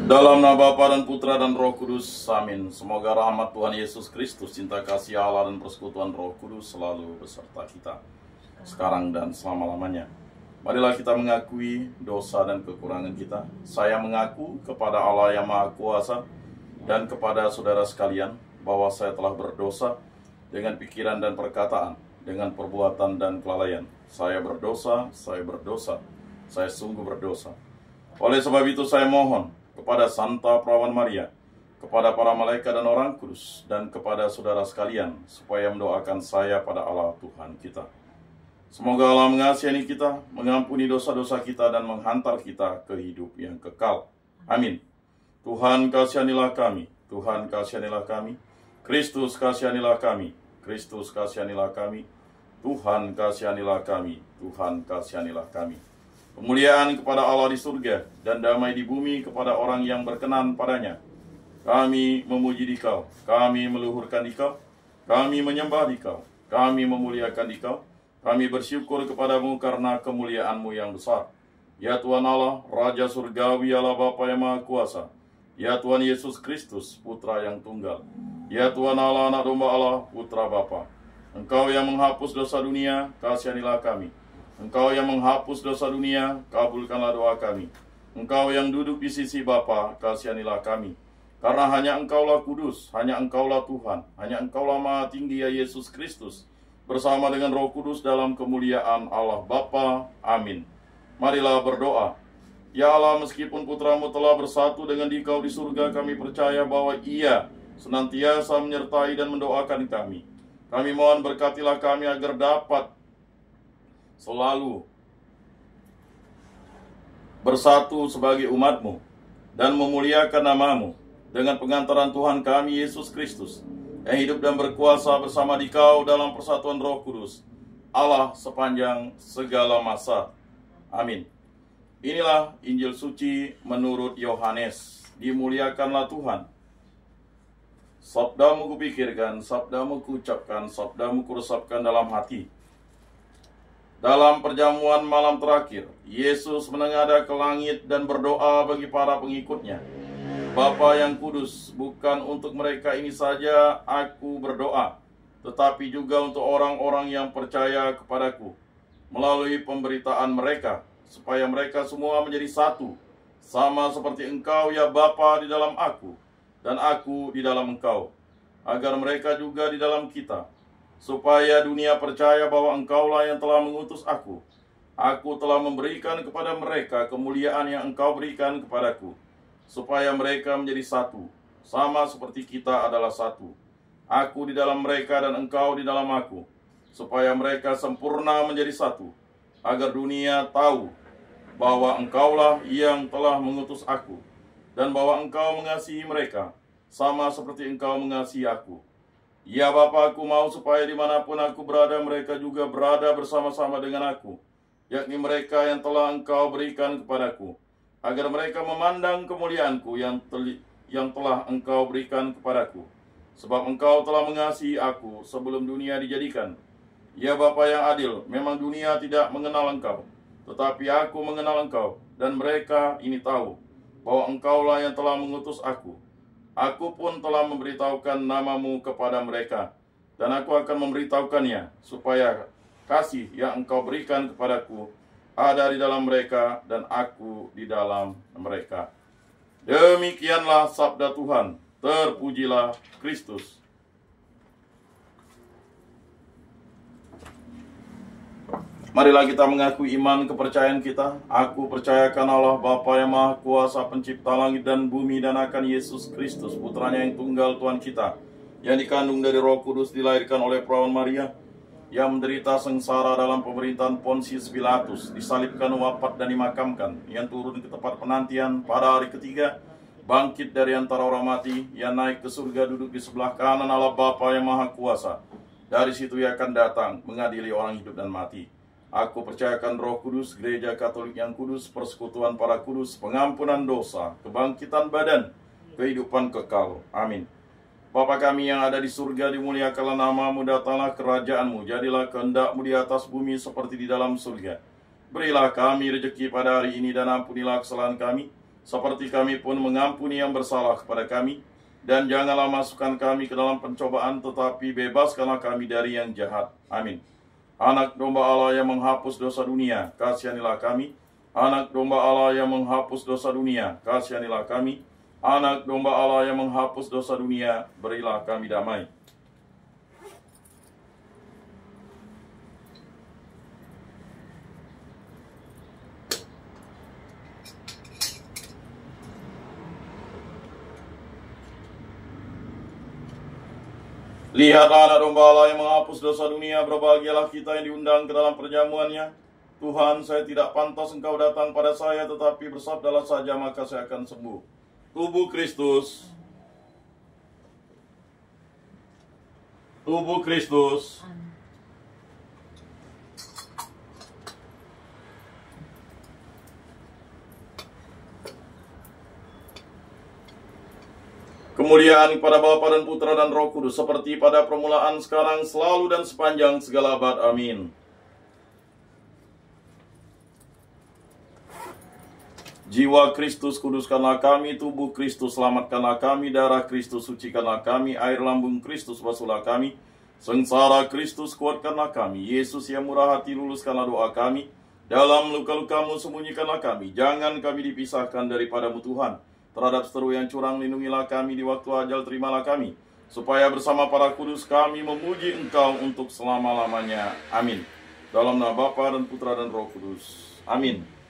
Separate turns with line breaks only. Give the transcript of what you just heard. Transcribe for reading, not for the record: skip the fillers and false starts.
Dalam nama Bapa dan Putra dan Roh Kudus, amin. Semoga rahmat Tuhan Yesus Kristus, cinta kasih Allah dan persekutuan Roh Kudus selalu beserta kita, sekarang dan selama-lamanya. Marilah kita mengakui dosa dan kekurangan kita. Saya mengaku kepada Allah yang Maha Kuasa dan kepada saudara sekalian bahwa saya telah berdosa dengan pikiran dan perkataan, dengan perbuatan dan kelalaian. Saya berdosa, saya sungguh berdosa. Oleh sebab itu saya mohon kepada Santa Perawan Maria, kepada para malaikat dan orang kudus, dan kepada saudara sekalian, supaya mendoakan saya pada Allah Tuhan kita. Semoga Allah mengasihani kita, mengampuni dosa-dosa kita, dan menghantar kita ke hidup yang kekal. Amin. Tuhan kasihanilah kami, Tuhan kasihanilah kami, Kristus kasihanilah kami, Kristus kasihanilah kami, Tuhan kasihanilah kami, Tuhan kasihanilah kami. Kemuliaan kepada Allah di surga dan damai di bumi kepada orang yang berkenan padanya. Kami memuji Dikau, kami meluhurkan Dikau, kami menyembah Dikau, kami memuliakan Dikau, kami bersyukur kepadamu karena kemuliaan-Mu yang besar. Ya Tuhan Allah, Raja Surgawi, Allah Bapa yang Maha Kuasa. Ya Tuhan Yesus Kristus, Putra yang tunggal. Ya Tuhan Allah, Anak Domba Allah, Putra Bapa. Engkau yang menghapus dosa dunia, kasihanilah kami. Engkau yang menghapus dosa dunia, kabulkanlah doa kami. Engkau yang duduk di sisi Bapa, kasihanilah kami. Karena hanya Engkaulah kudus, hanya Engkaulah Tuhan, hanya Engkaulah Maha Tinggi ya Yesus Kristus, bersama dengan Roh Kudus dalam kemuliaan Allah Bapa. Amin. Marilah berdoa. Ya Allah, meskipun putramu telah bersatu dengan Dikau di surga, kami percaya bahwa Ia senantiasa menyertai dan mendoakan kami. Kami mohon berkatilah kami agar dapat selalu bersatu sebagai umat-Mu dan memuliakan nama-Mu dengan pengantaran Tuhan kami Yesus Kristus yang hidup dan berkuasa bersama Dikau dalam persatuan Roh Kudus, Allah sepanjang segala masa. Amin. Inilah Injil suci menurut Yohanes. Dimuliakanlah Tuhan. Sabda-Mu kupikirkan, Sabda-Mu kuucapkan, Sabda-Mu kuresapkan dalam hati. Dalam perjamuan malam terakhir, Yesus menengadah ke langit dan berdoa bagi para pengikutnya. Bapa yang kudus, bukan untuk mereka ini saja aku berdoa, tetapi juga untuk orang-orang yang percaya kepadaku, melalui pemberitaan mereka, supaya mereka semua menjadi satu, sama seperti Engkau ya Bapa di dalam aku, dan aku di dalam Engkau, agar mereka juga di dalam kita, supaya dunia percaya bahwa Engkaulah yang telah mengutus aku. Aku telah memberikan kepada mereka kemuliaan yang Engkau berikan kepadaku, supaya mereka menjadi satu, sama seperti kita adalah satu. Aku di dalam mereka dan Engkau di dalam aku, supaya mereka sempurna menjadi satu, agar dunia tahu bahwa Engkaulah yang telah mengutus aku, dan bahwa Engkau mengasihi mereka, sama seperti Engkau mengasihi aku. Ya Bapa, aku mau supaya dimanapun aku berada, mereka juga berada bersama-sama dengan aku, yakni mereka yang telah Engkau berikan kepadaku, agar mereka memandang kemuliaanku yang telah Engkau berikan kepadaku, sebab Engkau telah mengasihi aku sebelum dunia dijadikan. Ya Bapa yang adil, memang dunia tidak mengenal Engkau, tetapi aku mengenal Engkau, dan mereka ini tahu bahwa Engkaulah yang telah mengutus aku. Aku pun telah memberitahukan nama-Mu kepada mereka, dan aku akan memberitahukannya, supaya kasih yang Engkau berikan kepadaku ada di dalam mereka, dan aku di dalam mereka. Demikianlah sabda Tuhan. Terpujilah Kristus. Marilah kita mengakui iman kepercayaan kita. Aku percayakan Allah Bapa yang Maha Kuasa, pencipta langit dan bumi, dan akan Yesus Kristus, putranya yang tunggal Tuhan kita, yang dikandung dari Roh Kudus, dilahirkan oleh Perawan Maria, yang menderita sengsara dalam pemerintahan Pontius Pilatus, disalibkan, wafat dan dimakamkan, yang turun ke tempat penantian pada hari ketiga, bangkit dari antara orang mati, yang naik ke surga, duduk di sebelah kanan Allah Bapa yang Maha Kuasa. Dari situ Ia akan datang mengadili orang hidup dan mati. Aku percayakan Roh Kudus, Gereja Katolik yang kudus, persekutuan para kudus, pengampunan dosa, kebangkitan badan, kehidupan kekal. Amin. Bapa kami yang ada di surga, dimuliakanlah nama-Mu, datanglah kerajaan-Mu, jadilah kehendak-Mu di atas bumi seperti di dalam surga. Berilah kami rezeki pada hari ini, dan ampunilah kesalahan kami, seperti kami pun mengampuni yang bersalah kepada kami. Dan janganlah masukkan kami ke dalam pencobaan, tetapi bebaskanlah kami dari yang jahat. Amin. Anak domba Allah yang menghapus dosa dunia, kasihanilah kami. Anak domba Allah yang menghapus dosa dunia, kasihanilah kami. Anak domba Allah yang menghapus dosa dunia, berilah kami damai. Lihatlah anak domba Allah yang menghapus dosa dunia, berbahagialah kita yang diundang ke dalam perjamuannya. Tuhan, saya tidak pantas Engkau datang pada saya, tetapi bersabdalah saja maka saya akan sembuh. Tubuh Kristus. Tubuh Kristus. Kemuliaan kepada Bapa dan Putra dan Roh Kudus, seperti pada permulaan, sekarang, selalu, dan sepanjang segala abad. Amin. Jiwa Kristus, kuduskanlah kami. Tubuh Kristus, selamatkanlah kami. Darah Kristus, sucikanlah kami. Air lambung Kristus, basuhlah kami. Sengsara Kristus, kuatkanlah kami. Yesus yang murah hati, luluskanlah doa kami. Dalam luka-lukamu, sembunyikanlah kami. Jangan kami dipisahkan daripadamu, Tuhan. Terhadap seteru yang curang, lindungilah kami. Di waktu ajal, terimalah kami. Supaya bersama para kudus kami memuji Engkau untuk selama-lamanya. Amin. Dalam nama Bapa dan Putra dan Roh Kudus. Amin.